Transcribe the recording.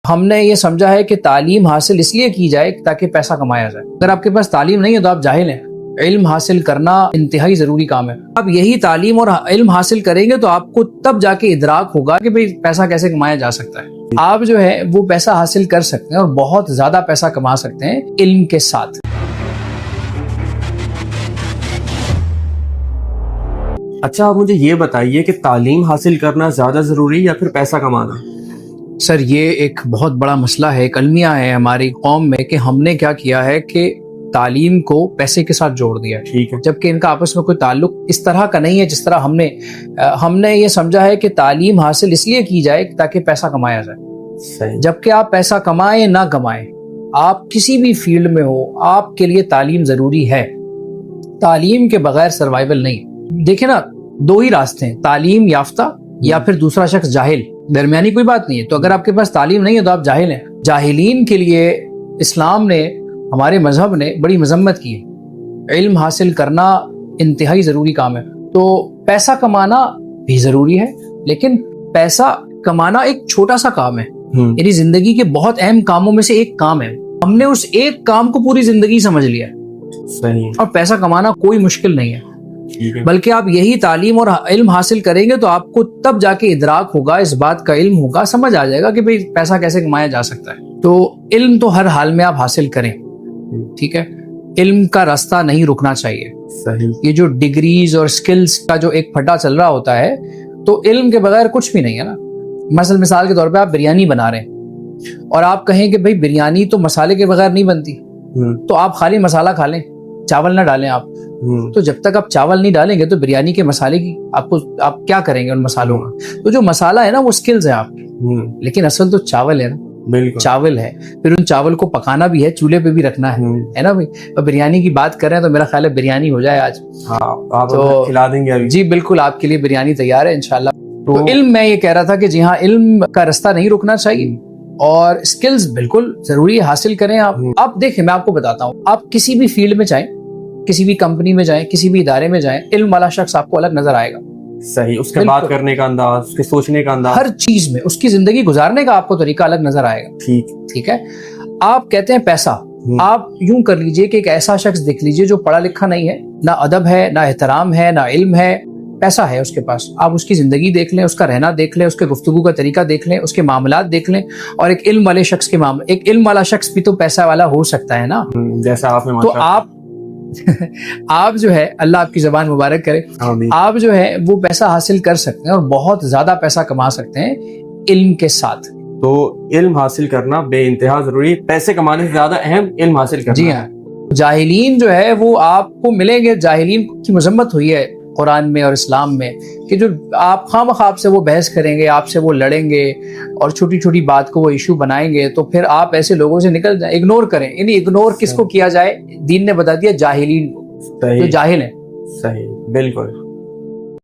ہم نے یہ سمجھا ہے کہ تعلیم حاصل اس لیے کی جائے تاکہ پیسہ کمایا جائے. اگر آپ کے پاس تعلیم نہیں ہے تو آپ جاہل ہیں. علم حاصل کرنا انتہائی ضروری کام ہے. آپ یہی تعلیم اور علم حاصل کریں گے تو آپ کو تب جا کے ادراک ہوگا کہ بھئی پیسہ کیسے کمایا جا سکتا ہے. آپ جو ہے وہ پیسہ حاصل کر سکتے ہیں اور بہت زیادہ پیسہ کما سکتے ہیں علم کے ساتھ. اچھا، آپ مجھے یہ بتائیے کہ تعلیم حاصل کرنا زیادہ ضروری یا پھر پیسہ کمانا؟ سر یہ ایک بہت بڑا مسئلہ ہے، ایک المیہ ہے ہماری قوم میں کہ ہم نے کیا کیا ہے کہ تعلیم کو پیسے کے ساتھ جوڑ دیا ہے. ٹھیک ہے. جبکہ ان کا آپس میں کوئی تعلق اس طرح کا نہیں ہے جس طرح ہم نے یہ سمجھا ہے کہ تعلیم حاصل اس لیے کی جائے تاکہ پیسہ کمایا جائے. صحیح. جبکہ آپ پیسہ کمائیں نہ کمائیں، آپ کسی بھی فیلڈ میں ہو، آپ کے لیے تعلیم ضروری ہے. تعلیم کے بغیر سروائیول نہیں. دیکھیں نا، دو ہی راستے ہیں، تعلیم یافتہ یا پھر دوسرا شخص جاہل. درمیانی کوئی بات نہیں ہے. تو اگر آپ کے پاس تعلیم نہیں ہے تو آپ جاہل ہیں. جاہلین کے لیے اسلام نے، ہمارے مذہب نے بڑی مذمت کی ہے. علم حاصل کرنا انتہائی ضروری کام ہے. تو پیسہ کمانا بھی ضروری ہے، لیکن پیسہ کمانا ایک چھوٹا سا کام ہے. یعنی زندگی کے بہت اہم کاموں میں سے ایک کام ہے. ہم نے اس ایک کام کو پوری زندگی سمجھ لیا ہے. صحیح. اور پیسہ کمانا کوئی مشکل نہیں ہے. بلکہ آپ یہی تعلیم اور علم حاصل کریں گے تو آپ کو تب جا کے ادراک ہوگا، اس بات کا علم ہوگا، سمجھ آ جائے گا کہ بھئی پیسہ کیسے کمایا جا سکتا ہے. تو علم تو ہر حال میں آپ حاصل کریں، ٹھیک ہے. علم کا راستہ نہیں رکنا چاہیے. صحیح. یہ جو ڈگریز اور سکلز کا جو ایک پھڈا چل رہا ہوتا ہے، تو علم کے بغیر کچھ بھی نہیں ہے نا. مثال کے طور پہ آپ بریانی بنا رہے ہیں اور آپ کہیں کہ بھئی بریانی تو مسالے کے بغیر نہیں بنتی، تو آپ خالی مسالہ کھا لیں، چاول نہ ڈالیں آپ. تو جب تک آپ چاول نہیں ڈالیں گے تو بریانی کے مسالے کی آپ کیا کریں گے ان مسالوں کا؟ تو جو مسالہ ہے نا وہ سکلز ہے آپ کی، لیکن اصل تو چاول ہے نا. بالکل چاول ہے. پھر ان چاول کو پکانا بھی ہے، چولہے پہ بھی رکھنا ہے نا بھائی. بریانی کی بات کر رہے ہیں تو میرا خیال ہے بریانی ہو جائے آج. آپ کھلا دیں گے ابھی؟ جی بالکل، آپ کے لیے بریانی تیار ہے انشاءاللہ. تو علم، میں یہ کہہ رہا تھا کہ جی ہاں، علم کا راستہ نہیں رکنا چاہیے اور اسکلز بالکل ضروری حاصل کریں. آپ دیکھیں، میں آپ کو بتاتا ہوں، آپ کسی بھی فیلڈ میں جائیں، کسی بھی کمپنی میں جائیں، کسی بھی ادارے میں جائیں، علم والا شخص آپ کو الگ نظر آئے گا. صحیح. اس کے بات کرنے کا انداز، اس کے سوچنے کا انداز، ہر چیز میں اس کی زندگی گزارنے کا آپ کو طریقہ الگ نظر آئے گا. ٹھیک ہے. آپ کہتے ہیں پیسہ، آپ یوں کر لیجئے کہ ایک ایسا شخص دیکھ لیجئے جو پڑھا لکھا نہیں ہے، نہ ادب ہے، نہ احترام ہے، نہ علم ہے، پیسہ ہے اس کے پاس. آپ اس کی زندگی دیکھ لیں، اس کا رہنا دیکھ لیں، اس کے گفتگو کا طریقہ دیکھ لیں، اس کے معاملات دیکھ لیں، اور ایک علم والے شخص کے ایک علم والا شخص بھی تو پیسہ والا ہو سکتا ہے نا. جیسا آپ نے. تو آپ جو ہے، اللہ آپ کی زبان مبارک کرے، آپ جو ہے وہ پیسہ حاصل کر سکتے ہیں اور بہت زیادہ پیسہ کما سکتے ہیں علم کے ساتھ. تو علم حاصل کرنا بے انتہا ضروری، پیسے کمانے سے زیادہ اہم علم حاصل کرنا. جی ہاں. جاہلین جو ہے وہ آپ کو ملیں گے. جاہلین کی مذمت ہوئی ہے قرآن میں اور اسلام میں کہ جو آپ خواہ آپ سے وہ بحث کریں گے، آپ سے وہ لڑیں گے اور چھوٹی چھوٹی بات کو وہ ایشو بنائیں گے، تو پھر آپ ایسے لوگوں سے نکل جائیں، اگنور کریں. یعنی اگنور کس کو کیا جائے؟ دین نے بتا دیا جاہلین کو، جو جاہل ہیں. صحیح. بالکل.